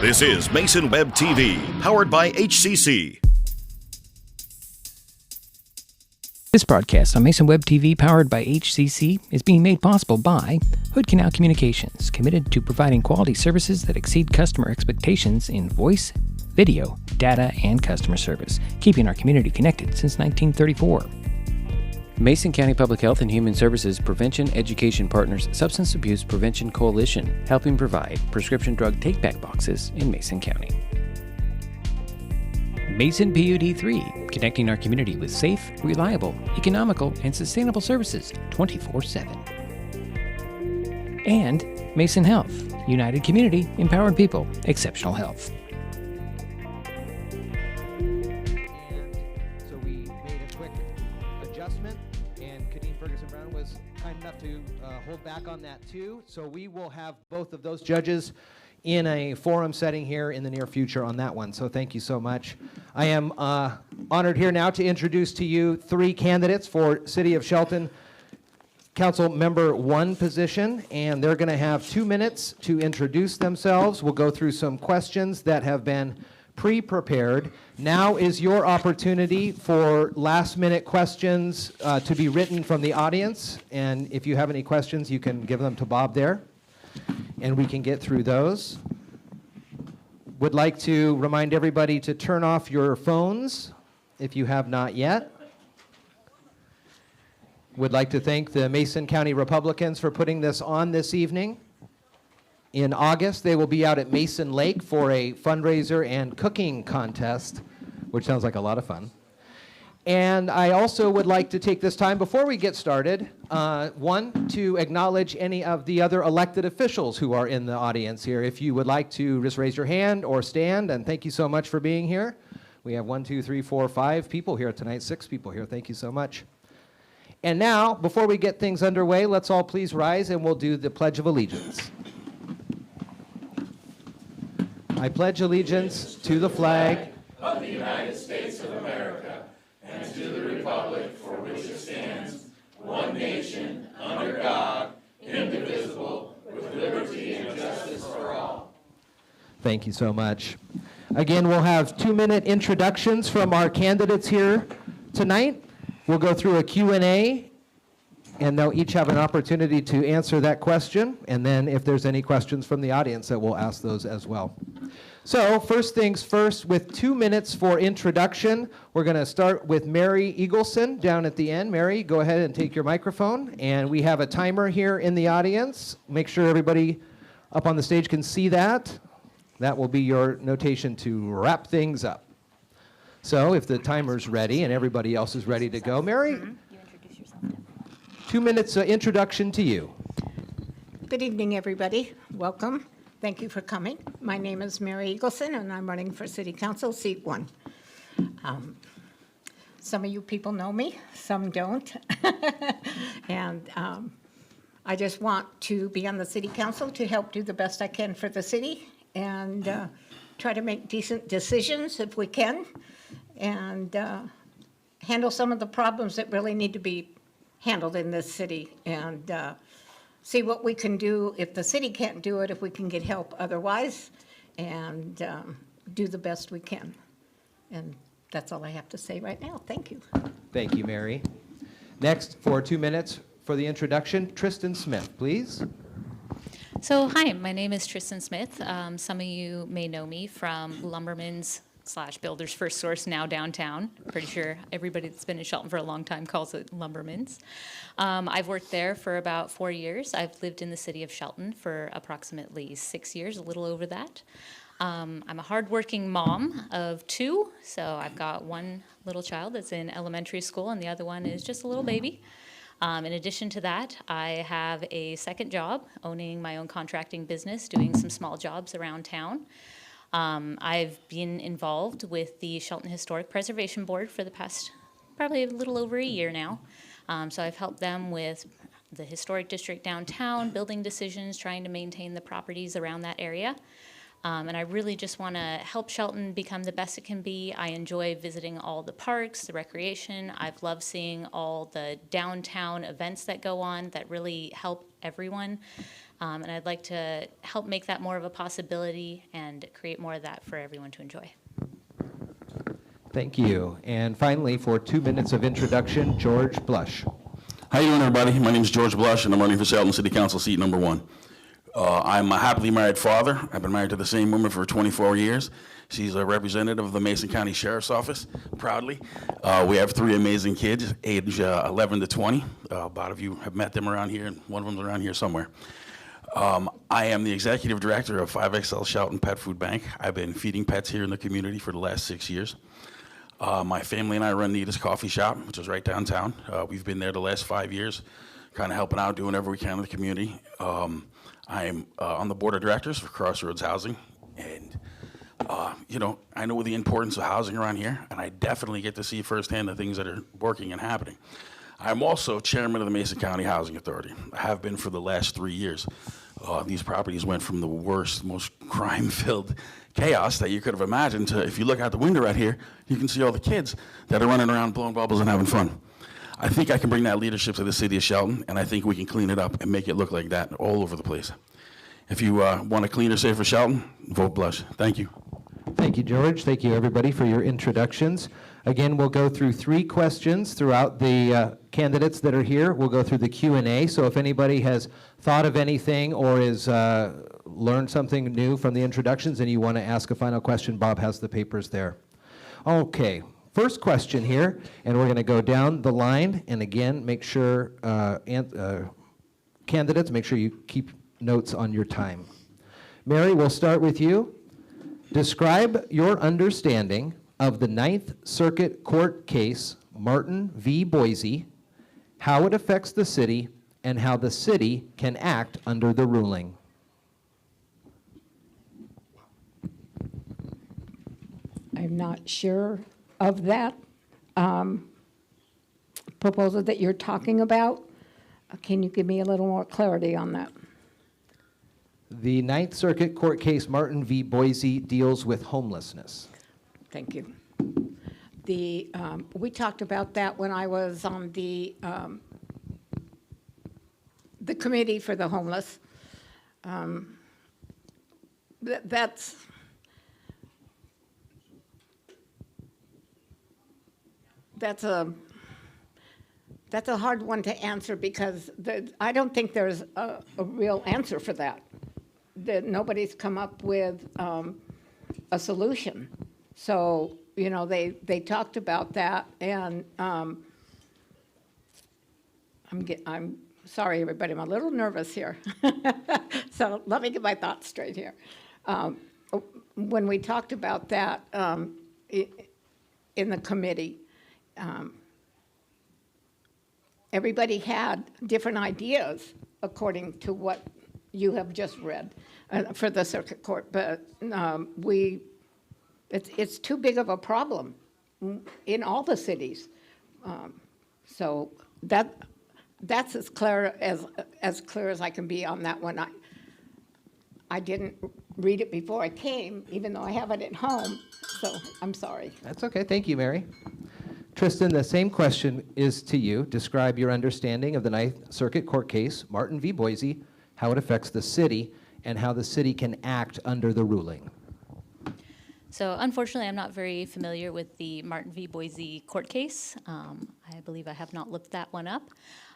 This is Mason Web TV, powered by HCC. This broadcast on Mason Web TV, powered by HCC, is being made possible by Hood Canal Communications, committed to providing quality services that exceed customer expectations in voice, video, data, and customer service, keeping our community connected since 1934. Mason County Public Health and Human Services Prevention Education Partners Substance Abuse Prevention Coalition, helping provide prescription drug take-back boxes in Mason County. Mason PUD3, connecting our community with safe, reliable, economical, and sustainable services 24/7. And Mason Health, united community, empowered people, exceptional health. Hold back on that too. So we will have both of those judges in a forum setting here in the near future on that one. So thank you so much. I am honored here now to introduce to you three candidates for City of Shelton Council Member 1 position, and they're going to have 2 minutes to introduce themselves. We'll go through some questions that have been pre-prepared. Now is your opportunity for last-minute questions to be written from the audience, and if you have any questions, you can give them to Bob there, and we can get through those. Would like to remind everybody to turn off your phones if you have not yet. Would like to thank the Mason County Republicans for putting this on this evening. In August, they will be out at Mason Lake for a fundraiser and cooking contest, which sounds like a lot of fun. And I also would like to take this time, before we get started, one, to acknowledge any of the other elected officials who are in the audience here. If you would like to just raise your hand or stand, and thank you so much for being here. We have 1, 2, 3, 4, 5 people here tonight, 6 people here. Thank you so much. And now, before we get things underway, let's all please rise and we'll do the Pledge of Allegiance. I pledge allegiance to the flag of the United States of America and to the republic for which it stands, one nation, under God, indivisible, with liberty and justice for all. Thank you so much. Again, we'll have 2-minute introductions from our candidates here tonight. We'll go through a Q&A, and they'll each have an opportunity to answer that question, and then if there's any questions from the audience, that we'll ask those as well. So first things first, with 2 minutes for introduction, we're going to start with Mary Eagleson down at the end. Mary, go ahead and take your microphone, and we have a timer here in the audience. Make sure everybody up on the stage can see that. That will be your notation to wrap things up. So if the timer's ready and everybody else is ready to go, Mary, 2 minutes introduction to you. Good evening, everybody. Welcome. Thank you for coming. My name is Mary Eagleson, and I'm running for City Council, Seat 1. Some of you people know me, some don't. And I just want to be on the City Council to help do the best I can for the city and try to make decent decisions if we can, and handle some of the problems that really need to be handled in this city, and see what we can do if the city can't do it, if we can get help otherwise, and do the best we can. And that's all I have to say right now. Thank you. Thank you, Mary. Next, for 2 minutes for the introduction, Tristen Smith, please. So, hi, my name is Tristen Smith. Some of you may know me from Lumberman's / Builder's First Source, now downtown. Pretty sure everybody that's been in Shelton for a long time calls it Lumberman's. I've worked there for about 4 years. I've lived in the city of Shelton for approximately 6 years, a little over that. I'm a hardworking mom of 2, so I've got one little child that's in elementary school, and the other one is just a little baby. In addition to that, I have a second job, owning my own contracting business, doing some small jobs around town. I've been involved with the Shelton Historic Preservation Board for the past probably a little over a year now. So I've helped them with the historic district downtown, building decisions, trying to maintain the properties around that area. And I really just want to help Shelton become the best it can be. I enjoy visiting all the parks, the recreation. I've loved seeing all the downtown events that go on that really help everyone. And I'd like to help make that more of a possibility and create more of that for everyone to enjoy. Thank you. And finally, for 2 minutes of introduction, George Blush. How you doing, everybody? My name is George Blush, and I'm running for Shelton City Council seat number 1. I'm a happily married father. I've been married to the same woman for 24 years. She's a representative of the Mason County Sheriff's Office, proudly. We have 3 amazing kids, age 11 to 20. A lot of you have met them around here, and one of them's around here somewhere. I am the executive director of 5XL Shelton Pet Food Bank. I've been feeding pets here in the community for the last 6 years. My family and I run Nita's Coffee Shop, which is right downtown. We've been there the last 5 years, kind of helping out, doing whatever we can in the community. I'm on the board of directors for Crossroads Housing, and you know, I know the importance of housing around here, and I definitely get to see firsthand the things that are working and happening. I'm also chairman of the Mason County Housing Authority. I have been for the last 3 years. These properties went from the worst, most crime-filled chaos that you could have imagined to, if you look out the window right here, you can see all the kids that are running around blowing bubbles and having fun. I think I can bring that leadership to the city of Shelton, and I think we can clean it up and make it look like that all over the place. If you want a cleaner, safer Shelton, vote Blush. Thank you. Thank you, George. Thank you, everybody, for your introductions. Again, we'll go through 3 questions throughout the candidates that are here. We'll go through the Q&A, so if anybody has thought of anything or is learned something new from the introductions and you want to ask a final question, Bob has the papers there. Okay, first question here, and we're going to go down the line, and again, make sure, candidates, make sure you keep notes on your time. Mary, we'll start with you. Describe your understanding of the Ninth Circuit Court case, Martin v. Boise, how it affects the city, and how the city can act under the ruling. I'm not sure of that proposal that you're talking about. Can you give me a little more clarity on that? The Ninth Circuit Court case, Martin v. Boise, deals with homelessness. Thank you. We talked about that when I was on the committee for the homeless. That's a hard one to answer because I don't think there's a real answer for that. Nobody's come up with a solution. So, you know, they talked about that, and I'm sorry, everybody, I'm a little nervous here. So let me get my thoughts straight here. When we talked about that in the committee, everybody had different ideas according to what you have just read for the circuit court, but it's too big of a problem in all the cities. So that's as clear as I can be on that one. I didn't read it before I came, even though I have it at home, so I'm sorry. That's okay. Thank you, Mary. Tristen, the same question is to you. Describe your understanding of the Ninth Circuit Court case, Martin v. Boise, how it affects the city, and how the city can act under the ruling. So unfortunately, I'm not very familiar with the Martin v. Boise court case. I believe I have not looked that one up.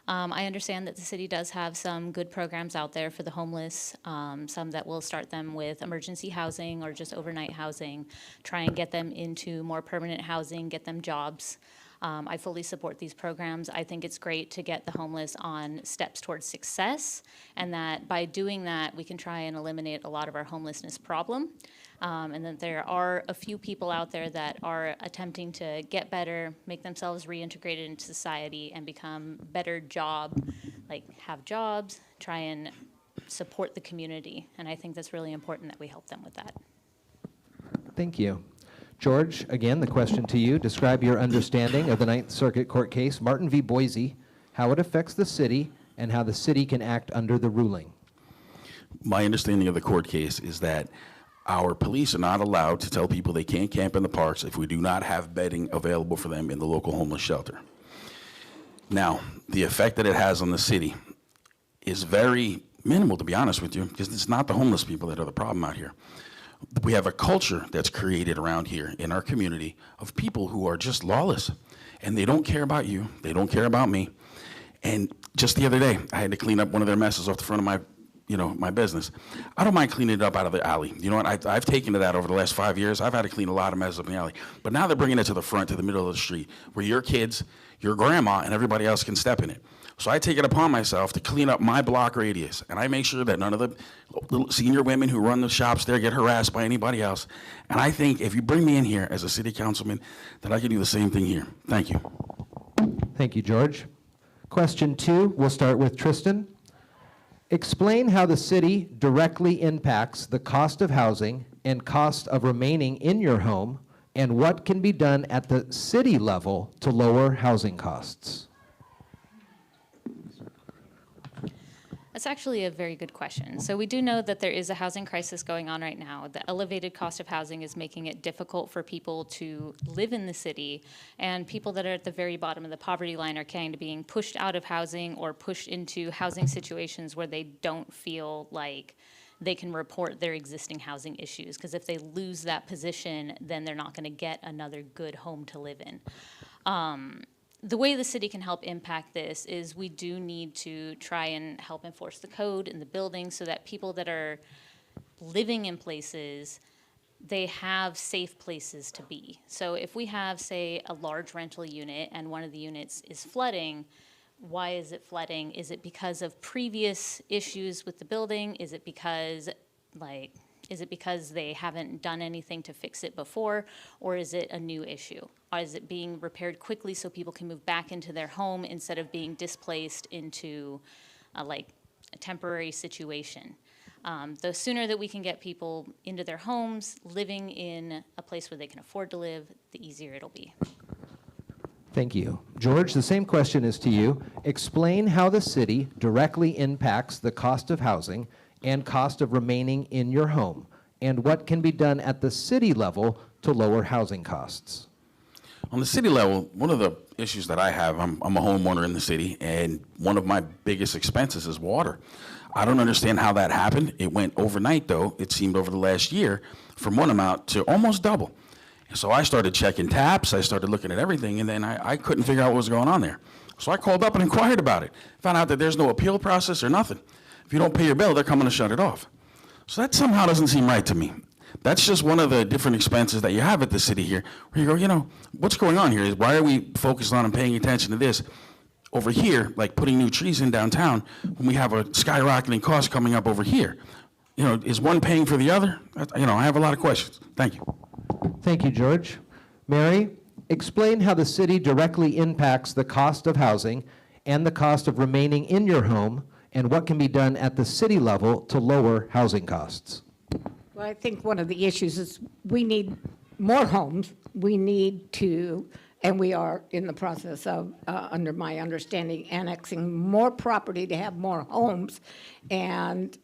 I understand that the city does have some good programs out there for the homeless, some that will start them with emergency housing or just overnight housing, try and get them into more permanent housing, get them jobs. I fully support these programs. I think it's great to get the homeless on steps towards success, and that by doing that, we can try and eliminate a lot of our homelessness problem. And that there are a few people out there that are attempting to get better, make themselves reintegrated into society, and become better have jobs, try and support the community. And I think that's really important that we help them with that. Thank you. George, again, the question to you. Describe your understanding of the Ninth Circuit Court case, Martin v. Boise, how it affects the city, and how the city can act under the ruling. My understanding of the court case is that Our police are not allowed to tell people they can't camp in the parks if we do not have bedding available for them in the local homeless shelter. Now, the effect that it has on the city is very minimal, to be honest with you, because it's not the homeless people that are the problem out here. We have a culture that's created around here in our community of people who are just lawless, and they don't care about you, they don't care about me. And just the other day, I had to clean up one of their messes off the front of my business. I don't mind cleaning it up out of the alley. You know what, I've taken to that over the last 5 years. I've had to clean a lot of messes up in the alley. But now they're bringing it to the front, to the middle of the street, where your kids, your grandma, and everybody else can step in it. So I take it upon myself to clean up my block radius, and I make sure that none of the little senior women who run the shops there get harassed by anybody else. And I think if you bring me in here as a city councilman, that I can do the same thing here. Thank you. Thank you, George. Question 2, we'll start with Tristen. Explain how the city directly impacts the cost of housing and cost of remaining in your home, and what can be done at the city level to lower housing costs. That's actually a very good question. So we do know that there is a housing crisis going on right now. The elevated cost of housing is making it difficult for people to live in the city, and people that are at the very bottom of the poverty line are kind of being pushed out of housing or pushed into housing situations where they don't feel like they can report their existing housing issues, because if they lose that position, then they're not going to get another good home to live in. The way the city can help impact this is we do need to try and help enforce the code in the building so that people that are living in places, they have safe places to be. So if we have, say, a large rental unit and one of the units is flooding, why is it flooding? Is it because of previous issues with the building? Is it because they haven't done anything to fix it before, or is it a new issue? Or is it being repaired quickly so people can move back into their home instead of being displaced into a temporary situation? The sooner that we can get people into their homes, living in a place where they can afford to live, the easier it'll be. Thank you. George, the same question is to you. Explain how the city directly impacts the cost of housing and cost of remaining in your home, and what can be done at the city level to lower housing costs. On the city level, one of the issues that I have, I'm a homeowner in the city, and one of my biggest expenses is water. I don't understand how that happened. It went overnight, though, it seemed over the last year, from one amount to almost double. And so I started checking taps, I started looking at everything, and then I couldn't figure out what was going on there. So I called up and inquired about it. Found out that there's no appeal process or nothing. If you don't pay your bill, they're coming to shut it off. So that somehow doesn't seem right to me. That's just one of the different expenses that you have at the city here, where you go, what's going on here? Why are we focused on and paying attention to this over here, like putting new trees in downtown, when we have a skyrocketing cost coming up over here? Is one paying for the other? I have a lot of questions. Thank you. Thank you, George. Mary, explain how the city directly impacts the cost of housing and the cost of remaining in your home, and what can be done at the city level to lower housing costs. Well, I think one of the issues is we need more homes. We need to, and we are in the process of, under my understanding, annexing more property to have more homes. And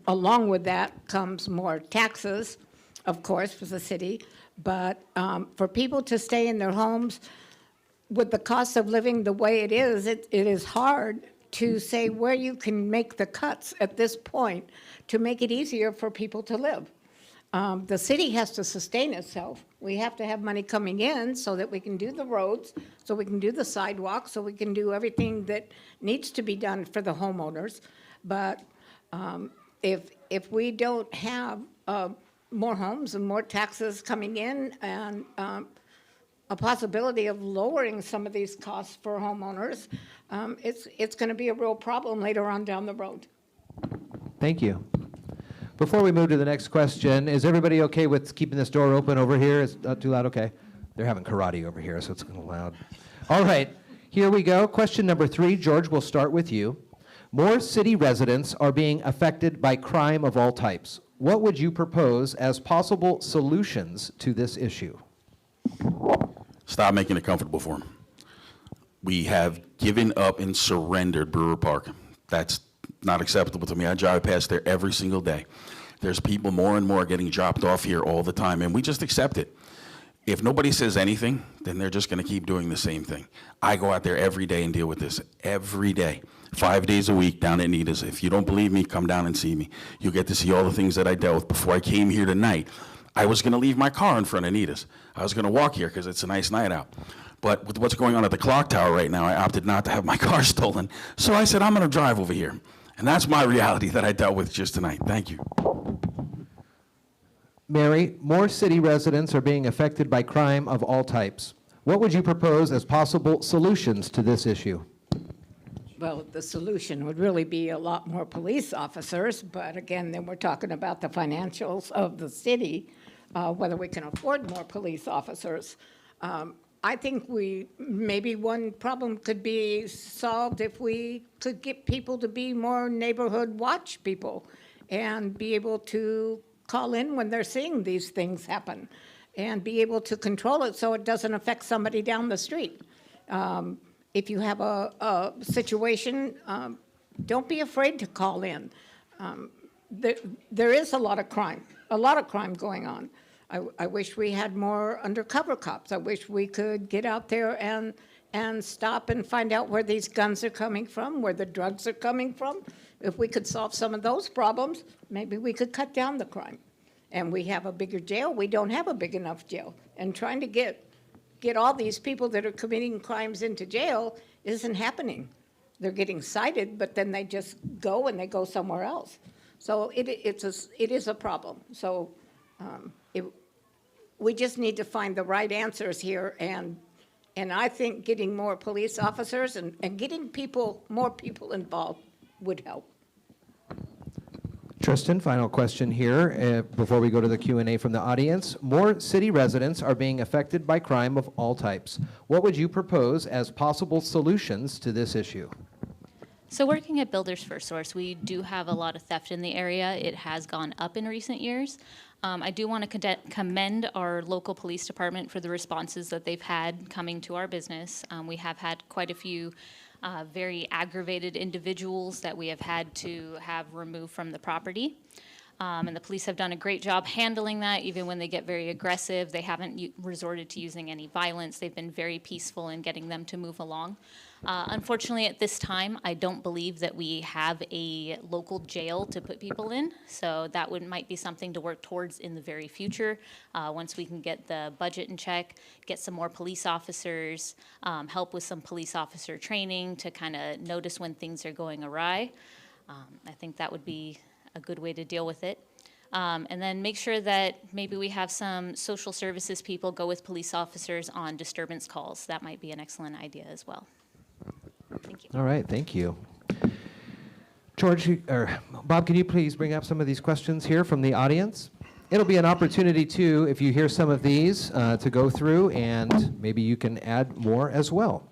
along with that comes more taxes, of course, for the city. But for people to stay in their homes, with the cost of living the way it is hard to say where you can make the cuts at this point to make it easier for people to live. The city has to sustain itself. We have to have money coming in so that we can do the roads, so we can do the sidewalks, so we can do everything that needs to be done for the homeowners. But if we don't have more homes and more taxes coming in and a possibility of lowering some of these costs for homeowners, it's going to be a real problem later on down the road. Thank you. Before we move to the next question, is everybody okay with keeping this door open over here? It's not too loud? Okay. They're having karate over here, so it's a little loud. All right, here we go. Question number 3. George, we'll start with you. More city residents are being affected by crime of all types. What would you propose as possible solutions to this issue? Stop making it comfortable for them. We have given up and surrendered Brewer Park. That's not acceptable to me. I drive past there every single day. There's people more and more getting dropped off here all the time, and we just accept it. If nobody says anything, then they're just going to keep doing the same thing. I go out there every day and deal with this every day, 5 days a week down at Nita's. If you don't believe me, come down and see me. You'll get to see all the things that I dealt with. Before I came here tonight, I was going to leave my car in front of Nita's. I was going to walk here because it's a nice night out. But with what's going on at the clock tower right now, I opted not to have my car stolen. So I said, I'm going to drive over here. And that's my reality that I dealt with just tonight. Thank you. Mary, more city residents are being affected by crime of all types. What would you propose as possible solutions to this issue? Well, the solution would really be a lot more police officers, but again, then we're talking about the financials of the city, whether we can afford more police officers. I think maybe one problem could be solved if we could get people to be more neighborhood watch people and be able to call in when they're seeing these things happen and be able to control it so it doesn't affect somebody down the street. If you have a situation, don't be afraid to call in. There is a lot of crime going on. I wish we had more undercover cops. I wish we could get out there and stop and find out where these guns are coming from, where the drugs are coming from. If we could solve some of those problems, maybe we could cut down the crime. And we have a bigger jail. We don't have a big enough jail. And trying to get all these people that are committing crimes into jail isn't happening. They're getting cited, but then they just go and they go somewhere else. So it is a problem. So we just need to find the right answers here, and I think getting more police officers and getting more people involved would help. Tristen, final question here before we go to the Q&A from the audience. More city residents are being affected by crime of all types. What would you propose as possible solutions to this issue? So working at Builders First Source, we do have a lot of theft in the area. It has gone up in recent years. I do want to commend our local police department for the responses that they've had coming to our business. We have had quite a few very aggravated individuals that we have had to have removed from the property. And the police have done a great job handling that. Even when they get very aggressive, they haven't resorted to using any violence. They've been very peaceful in getting them to move along. Unfortunately, at this time, I don't believe that we have a local jail to put people in. So that might be something to work towards in the very future. Once we can get the budget in check, get some more police officers, help with some police officer training to kind of notice when things are going awry. I think that would be a good way to deal with it. And then make sure that maybe we have some social services people go with police officers on disturbance calls. That might be an excellent idea as well. Thank you. All right, thank you. George, or Bob, can you please bring up some of these questions here from the audience? It'll be an opportunity too, if you hear some of these, to go through, and maybe you can add more as well.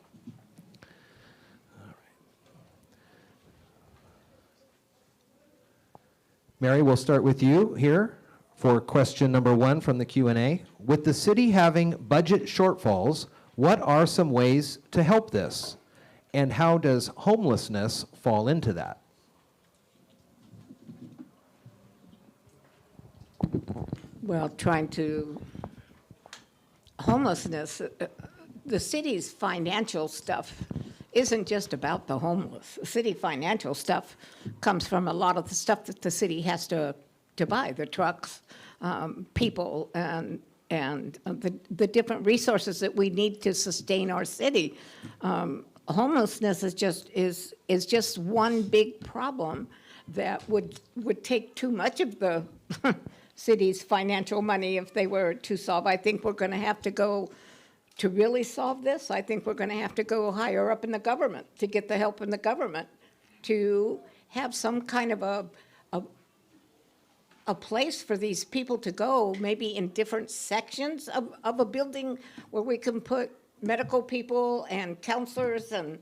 Mary, we'll start with you here for question number 1 from the Q&A. With the city having budget shortfalls, what are some ways to help this? And how does homelessness fall into that? Well, homelessness, the city's financial stuff isn't just about the homeless. The city financial stuff comes from a lot of the stuff that the city has to buy, the trucks, people, and the different resources that we need to sustain our city. Homelessness is just one big problem that would take too much of the city's financial money if they were to solve. I think we're going to have to go to really solve this. I think we're going to have to go higher up in the government to get the help in the government to have some kind of a place for these people to go, maybe in different sections of a building where we can put medical people and counselors and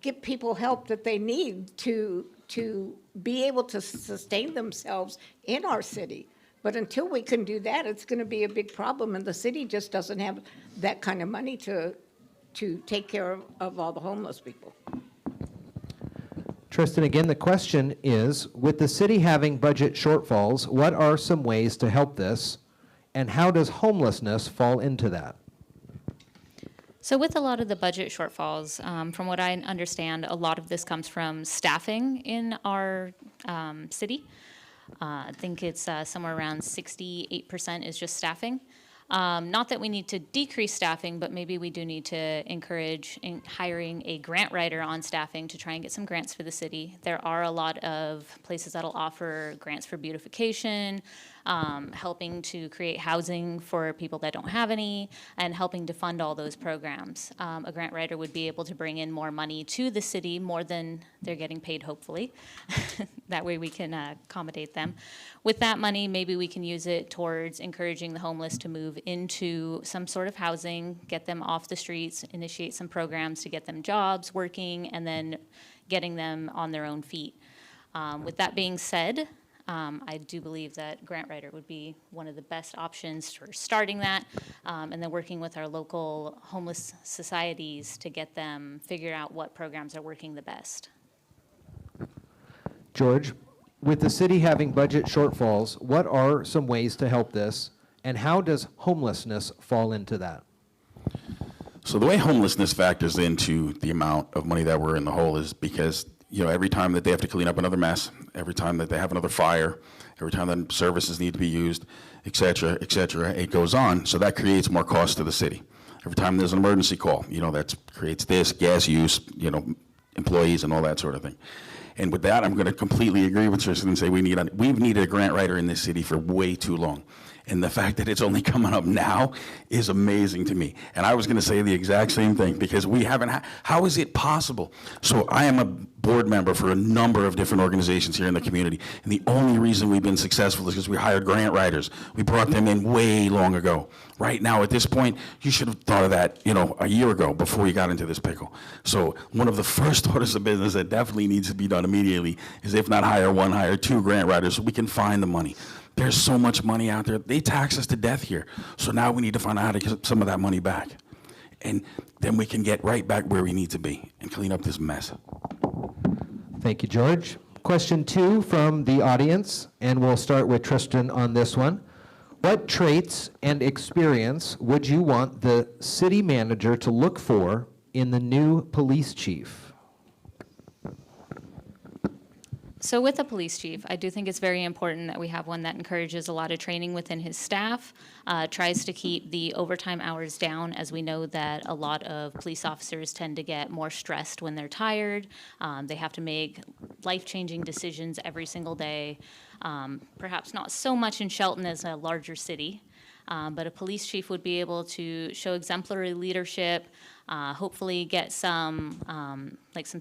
give people help that they need to be able to sustain themselves in our city. But until we can do that, it's going to be a big problem, and the city just doesn't have that kind of money to take care of all the homeless people. Tristen, again, the question is, with the city having budget shortfalls, what are some ways to help this, and how does homelessness fall into that? So with a lot of the budget shortfalls, from what I understand, a lot of this comes from staffing in our city. I think it's somewhere around 68% is just staffing. Not that we need to decrease staffing, but maybe we do need to encourage hiring a grant writer on staffing to try and get some grants for the city. There are a lot of places that'll offer grants for beautification, helping to create housing for people that don't have any, and helping to fund all those programs. A grant writer would be able to bring in more money to the city, more than they're getting paid, hopefully. That way we can accommodate them. With that money, maybe we can use it towards encouraging the homeless to move into some sort of housing, get them off the streets, initiate some programs to get them jobs, working, and then getting them on their own feet. With that being said, I do believe that grant writer would be one of the best options for starting that, and then working with our local homeless societies to get them figure out what programs are working the best. George, with the city having budget shortfalls, what are some ways to help this, and how does homelessness fall into that? So the way homelessness factors into the amount of money that we're in the hole is because, every time that they have to clean up another mess, every time that they have another fire, every time that services need to be used, et cetera, it goes on. So that creates more cost to the city. Every time there's an emergency call, that creates this, gas use, employees and all that sort of thing. And with that, I'm going to completely agree with Tristen and say we've needed a grant writer in this city for way too long. And the fact that it's only coming up now is amazing to me. And I was going to say the exact same thing, because we haven't how is it possible? So I am a board member for a number of different organizations here in the community. And the only reason we've been successful is because we hired grant writers. We brought them in way long ago. Right now, at this point, you should have thought of that, a year ago before you got into this pickle. So one of the first orders of business that definitely needs to be done immediately is, if not hire one, hire two grant writers so we can find the money. There's so much money out there. They tax us to death here. So now we need to find out how to get some of that money back. And then we can get right back where we need to be and clean up this mess. Thank you, George. Question 2 from the audience, and we'll start with Tristen on this one. What traits and experience would you want the city manager to look for in the new police chief? So with the police chief, I do think it's very important that we have one that encourages a lot of training within his staff, tries to keep the overtime hours down, as we know that a lot of police officers tend to get more stressed when they're tired. They have to make life-changing decisions every single day. Perhaps not so much in Shelton as a larger city, but a police chief would be able to show exemplary leadership, hopefully get some some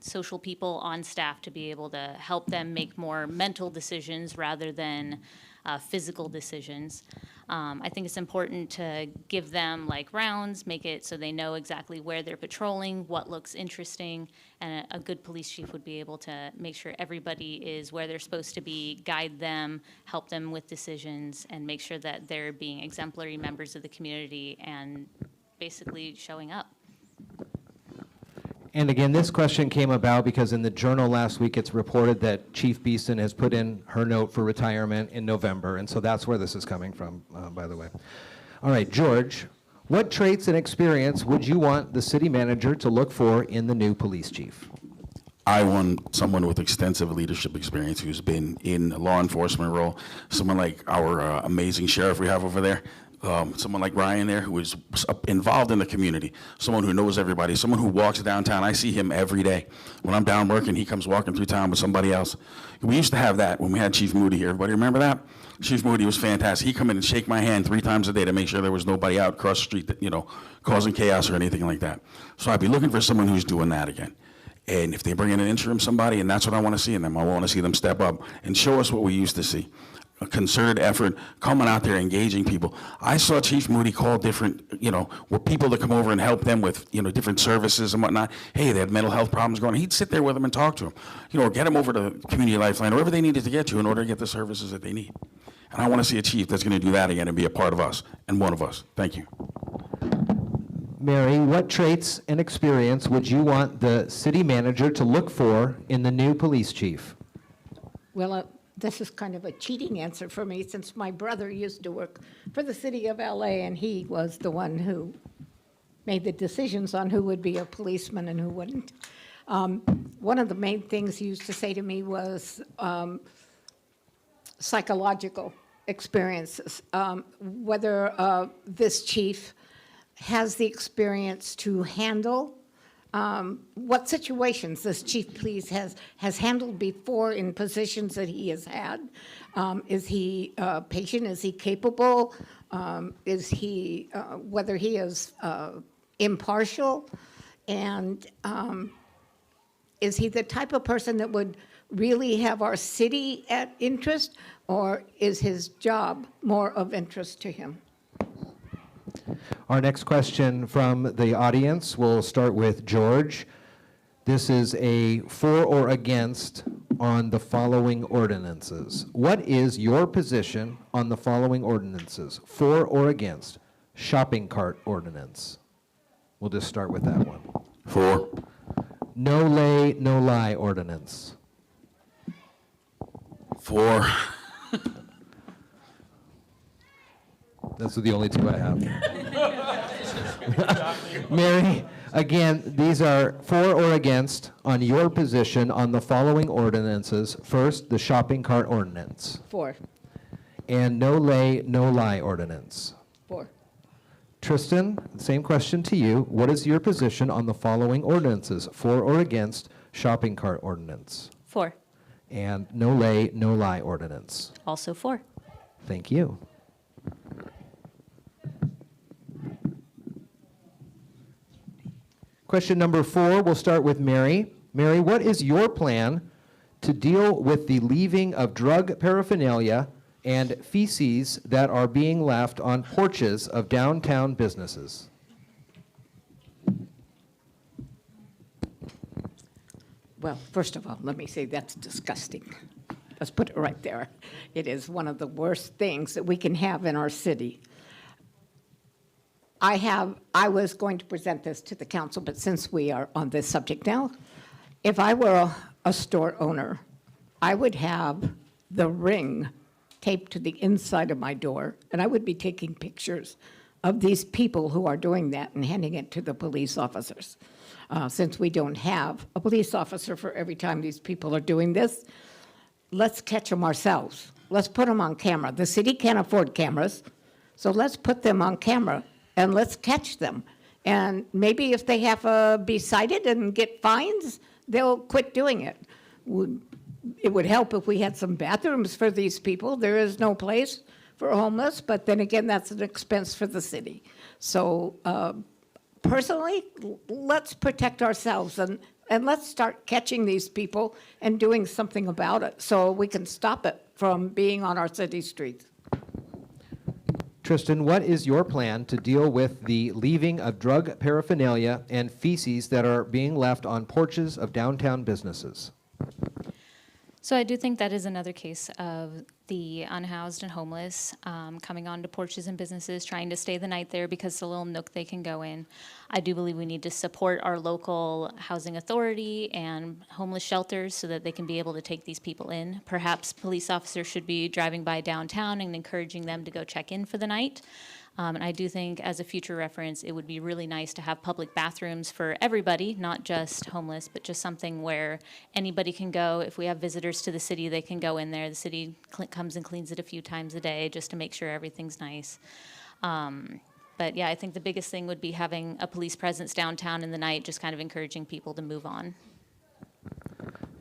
social people on staff to be able to help them make more mental decisions rather than physical decisions. I think it's important to give them rounds, make it so they know exactly where they're patrolling, what looks interesting, and a good police chief would be able to make sure everybody is where they're supposed to be, guide them, help them with decisions, and make sure that they're being exemplary members of the community and basically showing up. And again, this question came about because in the Journal last week, it's reported that Chief Beeson has put in her note for retirement in November, and so that's where this is coming from, by the way. All right, George, what traits and experience would you want the city manager to look for in the new police chief? I want someone with extensive leadership experience who's been in a law enforcement role, someone like our amazing sheriff we have over there. Someone like Ryan there who is involved in the community, someone who knows everybody, someone who walks downtown. I see him every day. When I'm down working, he comes walking through town with somebody else. We used to have that when we had Chief Moody here. Everybody remember that? Chief Moody was fantastic. He'd come in and shake my hand 3 times a day to make sure there was nobody out across the street that, causing chaos or anything like that. So I'd be looking for someone who's doing that again. And if they bring in an interim somebody, and that's what I want to see in them, I want to see them step up and show us what we used to see. A concerted effort, coming out there, engaging people. I saw Chief Moody call different, were people to come over and help them with, different services and whatnot. Hey, they had mental health problems going on. He'd sit there with them and talk to them, or get them over to Community Lifeline, or wherever they needed to get to in order to get the services that they need. And I want to see a chief that's going to do that again and be a part of us and one of us. Thank you. Mary, what traits and experience would you want the city manager to look for in the new police chief? Well, this is kind of a cheating answer for me since my brother used to work for the city of LA and he was the one who made the decisions on who would be a policeman and who wouldn't. One of the main things he used to say to me was psychological experiences, whether this chief has the experience to handle what situations this chief police has handled before in positions that he has had. Is he patient? Is he capable? Is he, whether he is impartial? And is he the type of person that would really have our city at interest, or is his job more of interest to him? Our next question from the audience will start with George. This is a for or against on the following ordinances. What is your position on the following ordinances? For or against? Shopping cart ordinance. We'll just start with that one. For. No lay, no lie ordinance. For. Those are the only two I have. Mary, again, these are for or against on your position on the following ordinances. First, the shopping cart ordinance. For. And no lay, no lie ordinance. For. Tristen, same question to you. What is your position on the following ordinances? For or against shopping cart ordinance? For. And no lay, no lie ordinance. Also for. Thank you. Question number 4, we'll start with Mary. Mary, what is your plan to deal with the leaving of drug paraphernalia and feces that are being left on porches of downtown businesses? Well, first of all, let me say that's disgusting. Let's put it right there. It is one of the worst things that we can have in our city. I was going to present this to the council, but since we are on this subject now, if I were a store owner, I would have the ring taped to the inside of my door, and I would be taking pictures of these people who are doing that and handing it to the police officers. Since we don't have a police officer for every time these people are doing this, let's catch them ourselves. Let's put them on camera. The city can't afford cameras, so let's put them on camera and let's catch them. And maybe if they have to be cited and get fines, they'll quit doing it. It would help if we had some bathrooms for these people. There is no place for homeless, but then again, that's an expense for the city. So personally, let's protect ourselves and let's start catching these people and doing something about it so we can stop it from being on our city streets. Tristen, what is your plan to deal with the leaving of drug paraphernalia and feces that are being left on porches of downtown businesses? So I do think that is another case of the unhoused and homeless coming onto porches and businesses, trying to stay the night there because it's a little nook they can go in. I do believe we need to support our local housing authority and homeless shelters so that they can be able to take these people in. Perhaps police officers should be driving by downtown and encouraging them to go check in for the night. And I do think, as a future reference, it would be really nice to have public bathrooms for everybody, not just homeless, but just something where anybody can go. If we have visitors to the city, they can go in there. The city comes and cleans it a few times a day just to make sure everything's nice. But yeah, I think the biggest thing would be having a police presence downtown in the night, just kind of encouraging people to move on.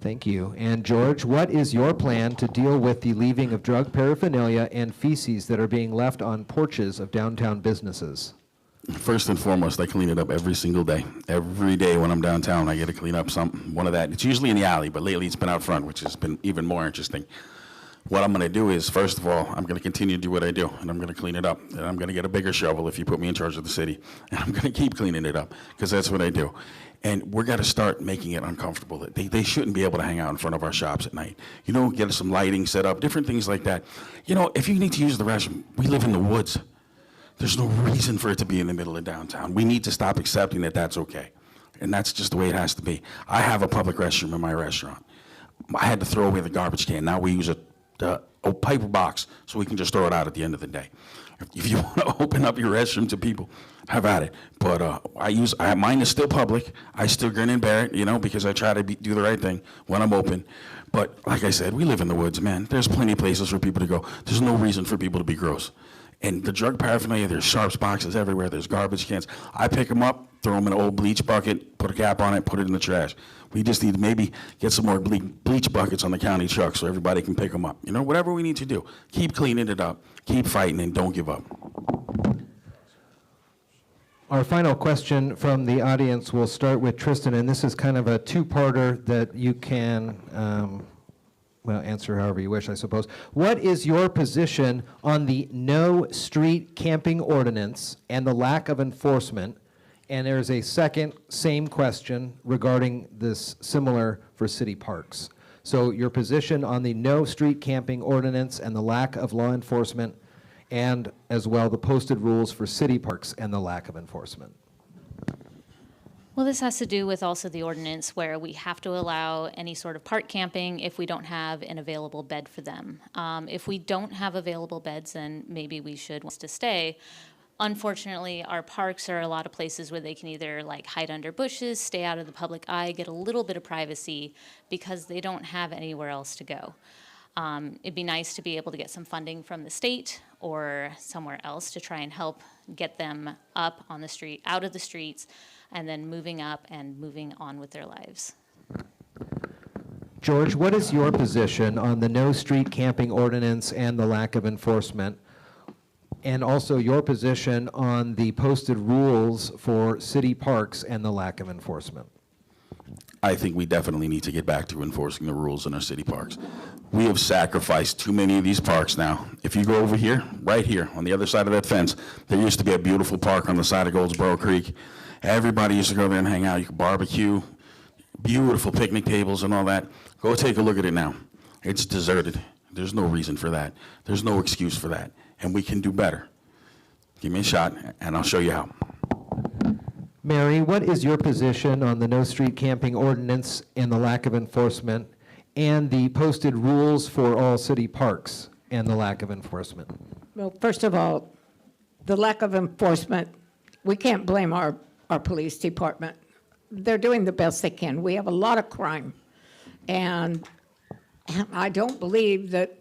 Thank you. And George, what is your plan to deal with the leaving of drug paraphernalia and feces that are being left on porches of downtown businesses? First and foremost, I clean it up every single day. Every day when I'm downtown, I get to clean up one of that. It's usually in the alley, but lately it's been out front, which has been even more interesting. What I'm going to do is, first of all, I'm going to continue to do what I do, and I'm going to clean it up. And I'm going to get a bigger shovel if you put me in charge of the city. And I'm going to keep cleaning it up, because that's what I do. And we're going to start making it uncomfortable. They shouldn't be able to hang out in front of our shops at night. You know, get some lighting set up, different things like that. You know, if you need to use the restroom, we live in the woods. There's no reason for it to be in the middle of downtown. We need to stop accepting that that's okay. And that's just the way it has to be. I have a public restroom in my restaurant. I had to throw away the garbage can. Now we use a paper box so we can just throw it out at the end of the day. If you want to open up your restroom to people, have at it. But mine is still public. I still grin and bear it, because I try to do the right thing when I'm open. But like I said, we live in the woods, man. There's plenty of places for people to go. There's no reason for people to be gross. And the drug paraphernalia, there's sharps boxes everywhere. There's garbage cans. I pick them up, throw them in an old bleach bucket, put a cap on it, put it in the trash. We just need to maybe get some more bleach buckets on the county truck so everybody can pick them up. Whatever we need to do. Keep cleaning it up. Keep fighting and don't give up. Our final question from the audience will start with Tristen, and this is kind of a two-parter that you can answer however you wish, I suppose. What is your position on the no street camping ordinance and the lack of enforcement? And there's a second same question regarding this similar for city parks. So your position on the no street camping ordinance and the lack of law enforcement, and as well the posted rules for city parks and the lack of enforcement. Well, this has to do with also the ordinance where we have to allow any sort of park camping if we don't have an available bed for them. If we don't have available beds, then maybe we should want to stay. Unfortunately, our parks are a lot of places where they can either hide under bushes, stay out of the public eye, get a little bit of privacy because they don't have anywhere else to go. It'd be nice to be able to get some funding from the state or somewhere else to try and help get them up on the street, out of the streets, and then moving up and moving on with their lives. George, what is your position on the no street camping ordinance and the lack of enforcement? And also your position on the posted rules for city parks and the lack of enforcement? I think we definitely need to get back to enforcing the rules in our city parks. We have sacrificed too many of these parks now. If you go over here, right here, on the other side of that fence, there used to be a beautiful park on the side of Goldsboro Creek. Everybody used to go there and hang out. You could barbecue, beautiful picnic tables and all that. Go take a look at it now. It's deserted. There's no reason for that. There's no excuse for that. And we can do better. Give me a shot, and I'll show you how. Mary, what is your position on the no street camping ordinance and the lack of enforcement, and the posted rules for all city parks and the lack of enforcement? Well, first of all, the lack of enforcement, we can't blame our police department. They're doing the best they can. We have a lot of crime. And I don't believe that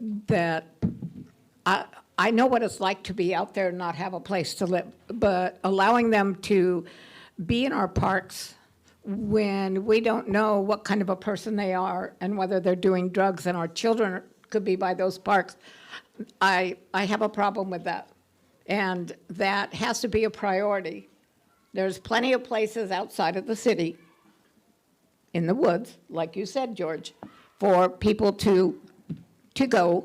I know what it's like to be out there and not have a place to live, but allowing them to be in our parks when we don't know what kind of a person they are and whether they're doing drugs and our children could be by those parks, I have a problem with that. And that has to be a priority. There's plenty of places outside of the city, in the woods, like you said, George, for people to go.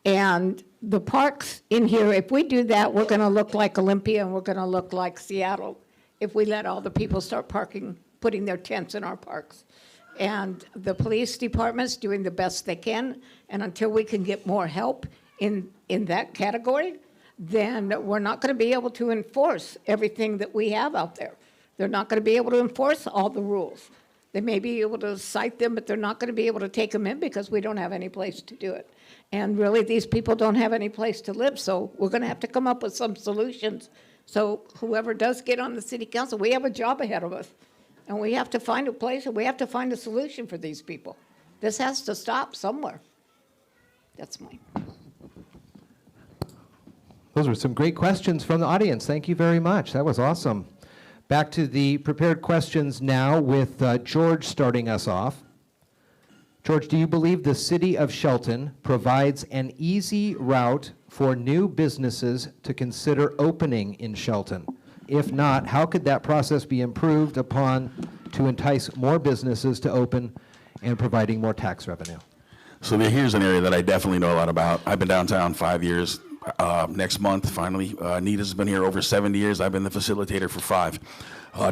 And the parks in here, if we do that, we're going to look like Olympia and we're going to look like Seattle if we let all the people start putting their tents in our parks. And the police department's doing the best they can, and until we can get more help in that category, then we're not going to be able to enforce everything that we have out there. They're not going to be able to enforce all the rules. They may be able to cite them, but they're not going to be able to take them in because we don't have any place to do it. And really, these people don't have any place to live, so we're going to have to come up with some solutions. So whoever does get on the city council, we have a job ahead of us. And we have to find a place, and we have to find a solution for these people. This has to stop somewhere. That's mine. Those were some great questions from the audience. Thank you very much. That was awesome. Back to the prepared questions now with George starting us off. George, do you believe the city of Shelton provides an easy route for new businesses to consider opening in Shelton? If not, how could that process be improved upon to entice more businesses to open and providing more tax revenue? So here's an area that I definitely know a lot about. I've been downtown 5 years. next month, finally. Nita's been here over 70 years. I've been the facilitator for 5.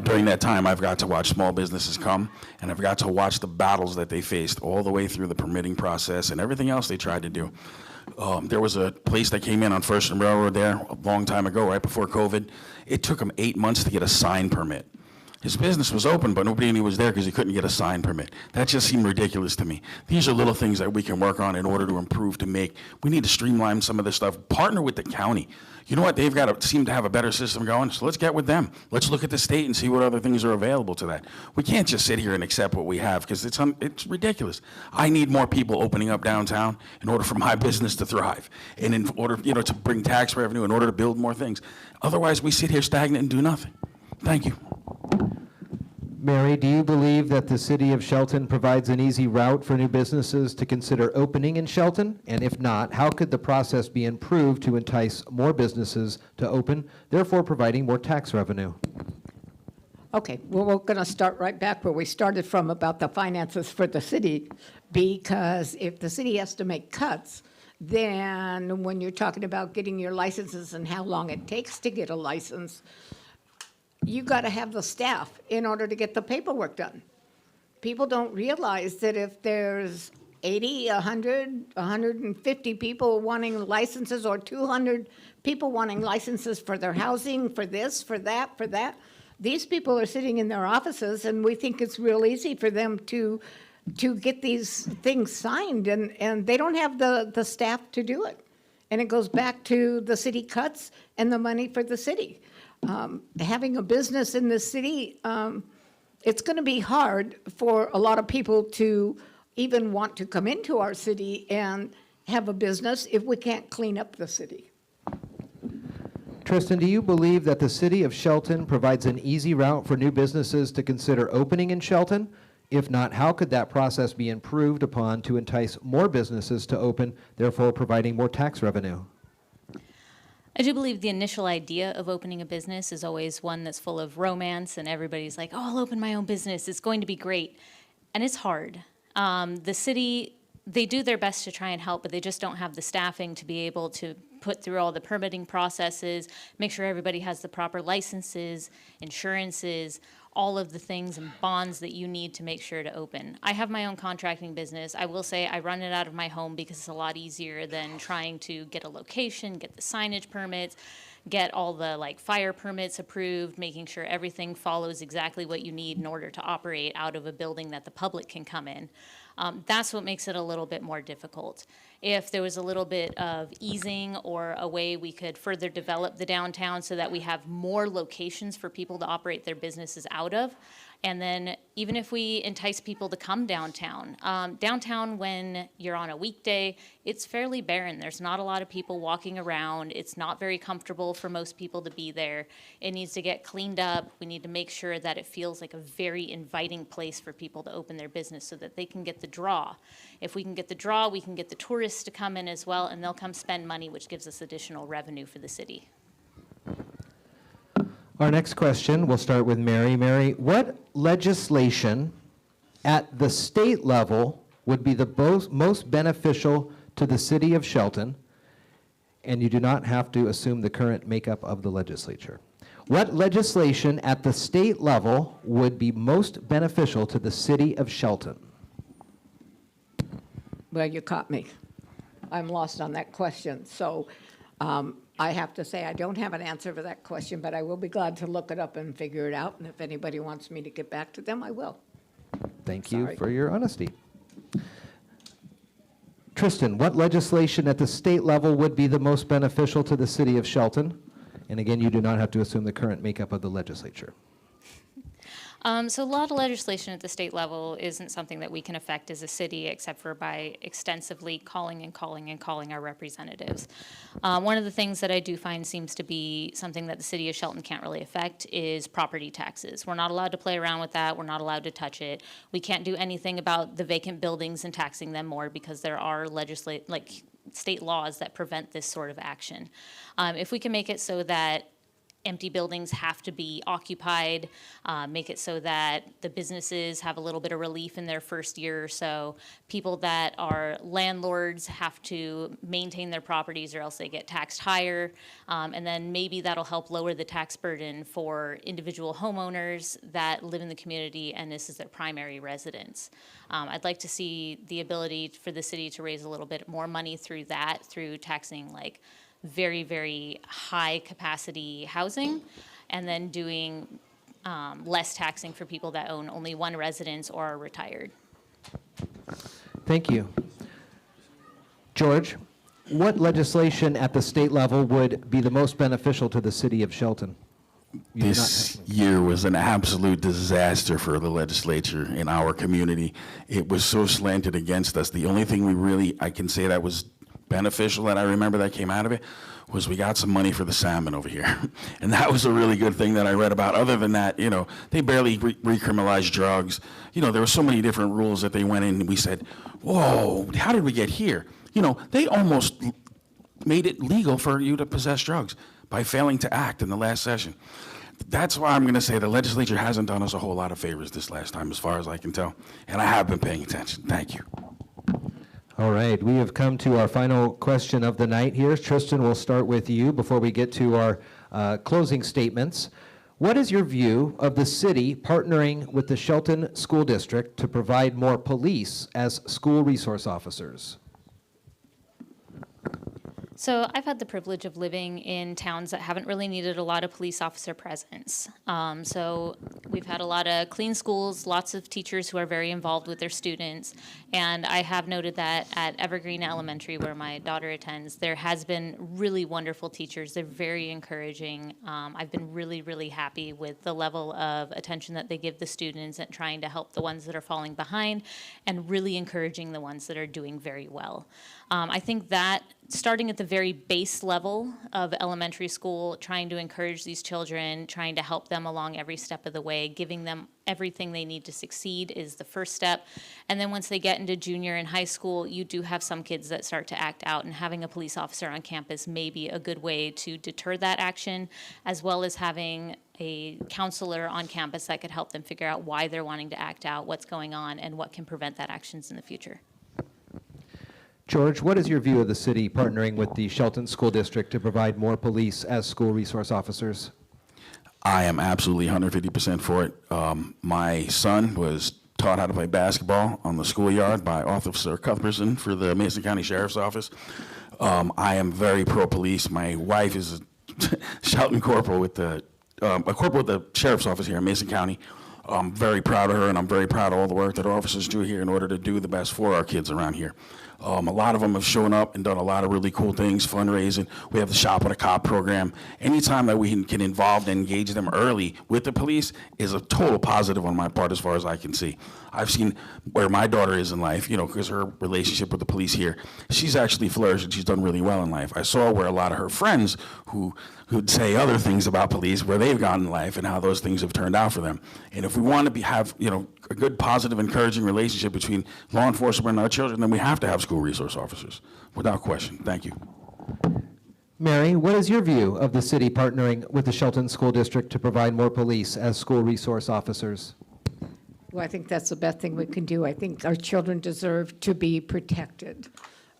During that time, I've got to watch small businesses come, and I've got to watch the battles that they faced all the way through the permitting process and everything else they tried to do. There was a place that came in on First and Railroad there a long time ago, right before COVID. It took him 8 months to get a sign permit. His business was open, but nobody knew he was there because he couldn't get a sign permit. That just seemed ridiculous to me. These are little things that we can work on in order to improve, to make. We need to streamline some of this stuff. Partner with the county. You know what? They've got to seem to have a better system going, so let's get with them. Let's look at the state and see what other things are available to that. We can't just sit here and accept what we have because it's ridiculous. I need more people opening up downtown in order for my business to thrive and in order, to bring tax revenue, in order to build more things. Otherwise, we sit here stagnant and do nothing. Thank you. Mary, do you believe that the city of Shelton provides an easy route for new businesses to consider opening in Shelton? And if not, how could the process be improved to entice more businesses to open, therefore providing more tax revenue? Okay, well, we're going to start right back where we started from about the finances for the city, because if the city has to make cuts, then when you're talking about getting your licenses and how long it takes to get a license, you got to have the staff in order to get the paperwork done. People don't realize that if there's 80, 100, 150 people wanting licenses, or 200 people wanting licenses for their housing, for this, for that, these people are sitting in their offices, and we think it's real easy for them to get these things signed, and they don't have the staff to do it. And it goes back to the city cuts and the money for the city. Having a business in the city, it's going to be hard for a lot of people to even want to come into our city and have a business if we can't clean up the city. Tristen, do you believe that the city of Shelton provides an easy route for new businesses to consider opening in Shelton? If not, how could that process be improved upon to entice more businesses to open, therefore providing more tax revenue? I do believe the initial idea of opening a business is always one that's full of romance, and everybody's like, oh, I'll open my own business. It's going to be great. And it's hard. The city, they do their best to try and help, but they just don't have the staffing to be able to put through all the permitting processes, make sure everybody has the proper licenses, insurances, all of the things and bonds that you need to make sure to open. I have my own contracting business. I will say I run it out of my home because it's a lot easier than trying to get a location, get the signage permits, get all the fire permits approved, making sure everything follows exactly what you need in order to operate out of a building that the public can come in. That's what makes it a little bit more difficult. If there was a little bit of easing or a way we could further develop the downtown so that we have more locations for people to operate their businesses out of, and then even if we entice people to come downtown, downtown when you're on a weekday, it's fairly barren. There's not a lot of people walking around. It's not very comfortable for most people to be there. It needs to get cleaned up. We need to make sure that it feels like a very inviting place for people to open their business so that they can get the draw. If we can get the draw, we can get the tourists to come in as well, and they'll come spend money, which gives us additional revenue for the city. Our next question, we'll start with Mary. Mary, what legislation at the state level would be the most beneficial to the city of Shelton? And you do not have to assume the current makeup of the legislature. What legislation at the state level would be most beneficial to the city of Shelton? Well, you caught me. I'm lost on that question. So I have to say I don't have an answer for that question, but I will be glad to look it up and figure it out. And if anybody wants me to get back to them, I will. Thank you for your honesty. Tristen, what legislation at the state level would be the most beneficial to the city of Shelton? And again, you do not have to assume the current makeup of the legislature. So a lot of legislation at the state level isn't something that we can affect as a city except for by extensively calling our representatives. One of the things that I do find seems to be something that the city of Shelton can't really affect is property taxes. We're not allowed to play around with that. We're not allowed to touch it. We can't do anything about the vacant buildings and taxing them more because there are state laws that prevent this sort of action. If we can make it so that empty buildings have to be occupied, make it so that the businesses have a little bit of relief in their first year or so. People that are landlords have to maintain their properties or else they get taxed higher. And then maybe that'll help lower the tax burden for individual homeowners that live in the community and this is their primary residence. I'd like to see the ability for the city to raise a little bit more money through that, through taxing like very, very high capacity housing, and then doing less taxing for people that own only one residence or are retired. Thank you. George, what legislation at the state level would be the most beneficial to the city of Shelton? This year was an absolute disaster for the legislature in our community. It was so slanted against us. The only thing I can say that was beneficial that I remember that came out of it was we got some money for the salmon over here. And that was a really good thing that I read about. Other than that, they barely recriminalized drugs. There were so many different rules that they went in and we said, whoa, how did we get here? They almost made it legal for you to possess drugs by failing to act in the last session. That's why I'm going to say the legislature hasn't done us a whole lot of favors this last time, as far as I can tell. And I have been paying attention. Thank you. All right, we have come to our final question of the night here. Tristen, we'll start with you before we get to our closing statements. What is your view of the city partnering with the Shelton School District to provide more police as school resource officers? So I've had the privilege of living in towns that haven't really needed a lot of police officer presence. So we've had a lot of clean schools, lots of teachers who are very involved with their students. And I have noted that at Evergreen Elementary, where my daughter attends, there has been really wonderful teachers. They're very encouraging. I've been really, really happy with the level of attention that they give the students and trying to help the ones that are falling behind and really encouraging the ones that are doing very well. I think that starting at the very base level of elementary school, trying to encourage these children, trying to help them along every step of the way, giving them everything they need to succeed is the first step. And then once they get into junior and high school, you do have some kids that start to act out, and having a police officer on campus may be a good way to deter that action, as well as having a counselor on campus that could help them figure out why they're wanting to act out, what's going on, and what can prevent that actions in the future. George, what is your view of the city partnering with the Shelton School District to provide more police as school resource officers? I am absolutely 150% for it. My son was taught how to play basketball on the schoolyard by Officer Cuthbertson for the Mason County Sheriff's Office. I am very pro-police. My wife is a Shelton corporal with the Sheriff's Office here in Mason County. I'm very proud of her, and I'm very proud of all the work that our officers do here in order to do the best for our kids around here. A lot of them have shown up and done a lot of really cool things, fundraising. We have the Shop with a Cop program. Anytime that we can involve and engage them early with the police is a total positive on my part as far as I can see. I've seen where my daughter is in life, because her relationship with the police here, she's actually flourished and she's done really well in life. I saw where a lot of her friends who'd say other things about police, where they've gone in life and how those things have turned out for them. And if we want to have a good, positive, encouraging relationship between law enforcement and our children, then we have to have school resource officers, without question. Thank you. Mary, what is your view of the city partnering with the Shelton School District to provide more police as school resource officers? Well, I think that's the best thing we can do. I think our children deserve to be protected.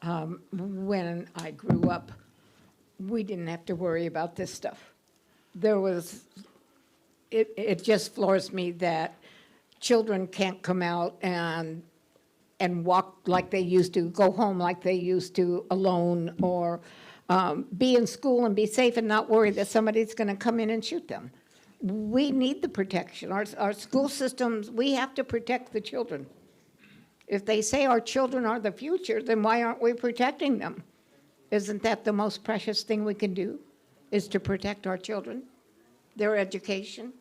When I grew up, we didn't have to worry about this stuff. It just floors me that children can't come out and walk like they used to, go home like they used to alone, or be in school and be safe and not worry that somebody's going to come in and shoot them. We need the protection. Our school systems, we have to protect the children. If they say our children are the future, then why aren't we protecting them? Isn't that the most precious thing we can do, is to protect our children, their education,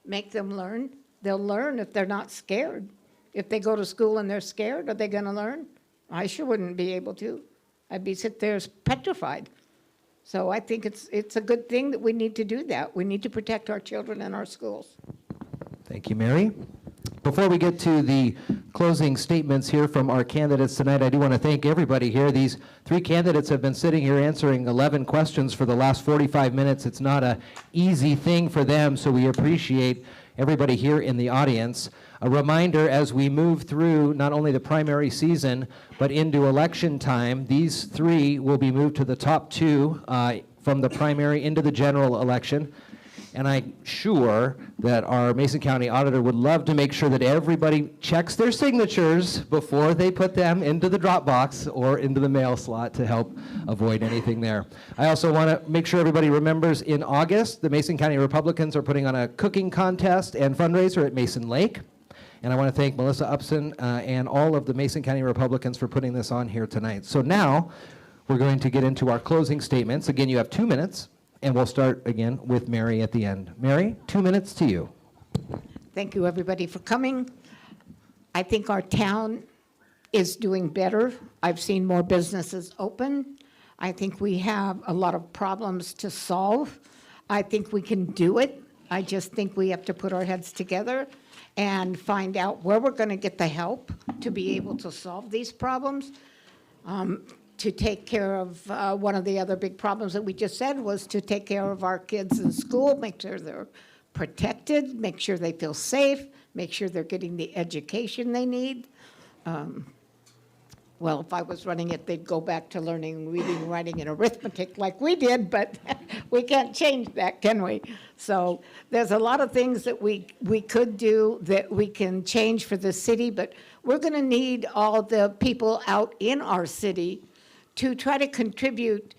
make them learn? They'll learn if they're not scared. If they go to school and they're scared, are they going to learn? I sure wouldn't be able to. I'd be sit there petrified. So I think it's a good thing that we need to do that. We need to protect our children and our schools. Thank you, Mary. Before we get to the closing statements here from our candidates tonight. I do want to thank everybody here. These 3 candidates have been sitting here answering 11 questions for the last 45 minutes. It's not an easy thing for them, so we appreciate everybody here in the audience. A reminder, as we move through not only the primary season, but into election time, these 3 will be moved to the top 2 from the primary into the general election. And I'm sure that our Mason County Auditor would love to make sure that everybody checks their signatures before they put them into the drop box or into the mail slot to help avoid anything there. I also want to make sure everybody remembers in August, the Mason County Republicans are putting on a cooking contest and fundraiser at Mason Lake. And I want to thank Melissa Upson and all of the Mason County Republicans for putting this on here tonight. So now we're going to get into our closing statements. Again, you have 2 minutes. And we'll start again with Mary at the end. Mary, 2 minutes to you. Thank you, everybody, for coming. I think our town is doing better. I've seen more businesses open. I think we have a lot of problems to solve. I think we can do it. I just think we have to put our heads together and find out where we're going to get the help to be able to solve these problems. To take care of one of the other big problems that we just said was to take care of our kids in school, make sure they're protected, make sure they feel safe, make sure they're getting the education they need. Well, if I was running it, they'd go back to learning reading, writing, and arithmetic like we did, but we can't change that, can we? So there's a lot of things that we could do that we can change for the city, but we're going to need all the people out in our city to try to contribute,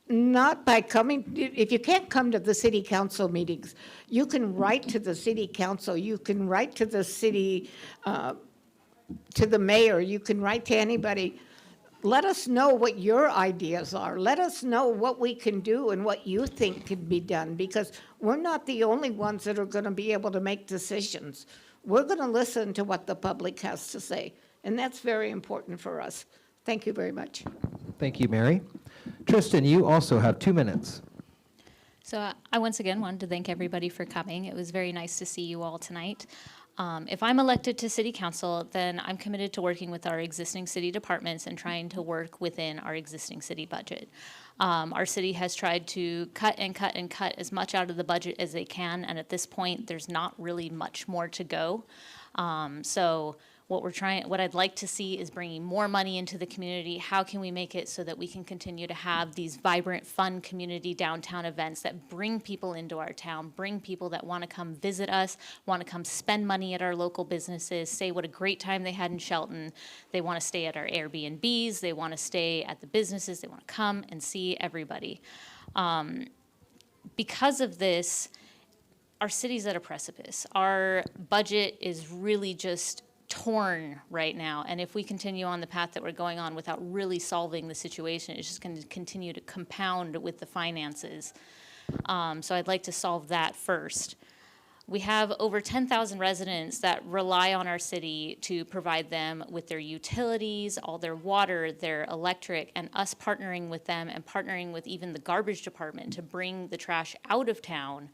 not by coming, if you can't come to the city council meetings, you can write to the city council, you can write to the city, to the mayor, you can write to anybody. Let us know what your ideas are. Let us know what we can do and what you think can be done, because we're not the only ones that are going to be able to make decisions. We're going to listen to what the public has to say, and that's very important for us. Thank you very much. Thank you, Mary. Tristen, you also have 2 minutes. So I once again wanted to thank everybody for coming. It was very nice to see you all tonight. If I'm elected to city council, then I'm committed to working with our existing city departments and trying to work within our existing city budget. Our city has tried to cut and cut and cut as much out of the budget as they can, and at this point, there's not really much more to go. So what I'd like to see is bringing more money into the community. How can we make it so that we can continue to have these vibrant, fun community downtown events that bring people into our town, bring people that want to come visit us, want to come spend money at our local businesses, say what a great time they had in Shelton. They want to stay at our Airbnbs, they want to stay at the businesses, they want to come and see everybody. Because of this, our city's at a precipice. Our budget is really just torn right now, and if we continue on the path that we're going on without really solving the situation, it's just going to continue to compound with the finances. So I'd like to solve that first. We have over 10,000 residents that rely on our city to provide them with their utilities, all their water, their electric, and us partnering with them and partnering with even the garbage department to bring the trash out of town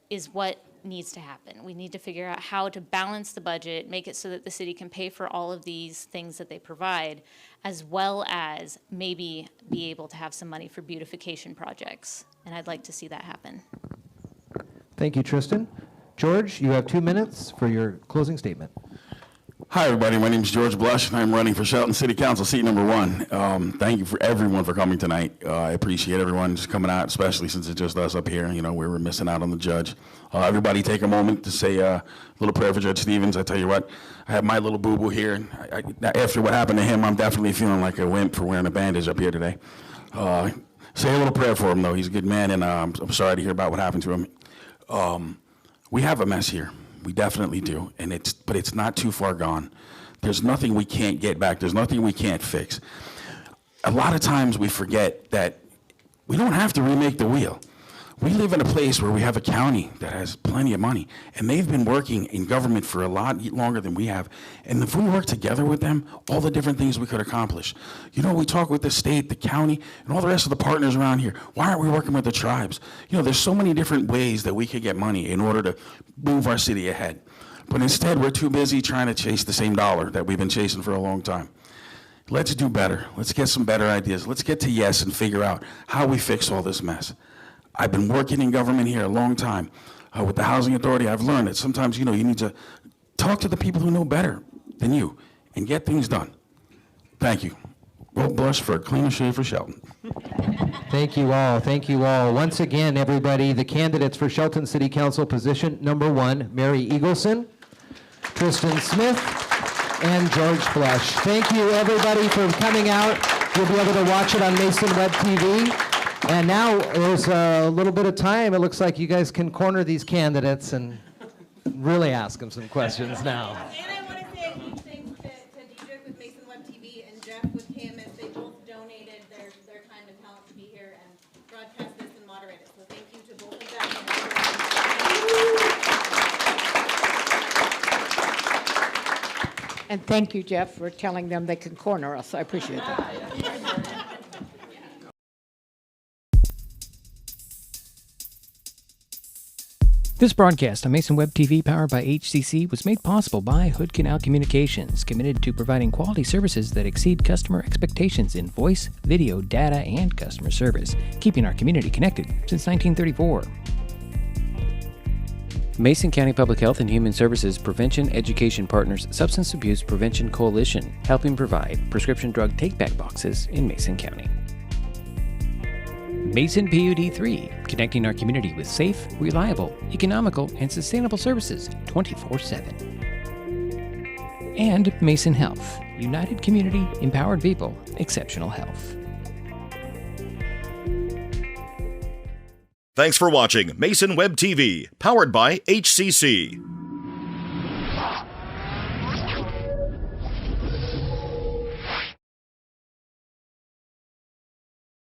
is what needs to happen. We need to figure out how to balance the budget, make it so that the city can pay for all of these things that they provide, as well as maybe be able to have some money for beautification projects. And I'd like to see that happen. Thank you, Tristen. George, you have 2 minutes for your closing statement. Hi, everybody. My name is George Blush, and I'm running for Shelton City Council, seat number 1. Thank you for everyone for coming tonight. I appreciate everyone just coming out, especially since it's just us up here. You know, we were missing out on the judge. Everybody take a moment to say a little prayer for Judge Stevens. I tell you what, I have my little boo-boo here. After what happened to him, I'm definitely feeling like a wimp for wearing a bandage up here today. Say a little prayer for him, though. He's a good man, and I'm sorry to hear about what happened to him. We have a mess here. We definitely do, but it's not too far gone. There's nothing we can't get back. There's nothing we can't fix. A lot of times we forget that we don't have to remake the wheel. We live in a place where we have a county that has plenty of money, and they've been working in government for a lot longer than we have. And if we work together with them, all the different things we could accomplish. You know, we talk with the state, the county, and all the rest of the partners around here. Why aren't we working with the tribes? You know, there's so many different ways that we could get money in order to move our city ahead. But instead, we're too busy trying to chase the same dollar that we've been chasing for a long time. Let's do better. Let's get some better ideas. Let's get to yes and figure out how we fix all this mess. I've been working in government here a long time. With the Housing Authority, I've learned that sometimes, you need to talk to the people who know better than you and get things done. Thank you. Vote blush for a cleaner shave for Shelton. Thank you all. Thank you all. Once again, everybody, the candidates for Shelton City Council position number 1, Mary Eagleson, Tristen Smith, and George Blush. Thank you, everybody, for coming out. You'll be able to watch it on Mason Web TV. And now there's a little bit of time. It looks like you guys can corner these candidates and really ask them some questions now. And I want to say a huge thanks to Diedrich with Mason Web TV and Jeff with KMS. They both donated their time and talent to be here and broadcast this and moderate it. So thank you to both of them. And thank you, Jeff, for telling them they can corner us. I appreciate that. This broadcast on Mason Web TV, powered by HCC, was made possible by Hood Canal Communications, committed to providing quality services that exceed customer expectations in voice, video, data, and customer service, keeping our community connected since 1934. Mason County Public Health and Human Services Prevention Education Partners Substance Abuse Prevention Coalition, helping provide prescription drug take-back boxes in Mason County. Mason PUD 3, connecting our community with safe, reliable, economical, and sustainable services 24/7. And Mason Health, united community, empowered people, exceptional health. Thanks for watching Mason Web TV, powered by HCC.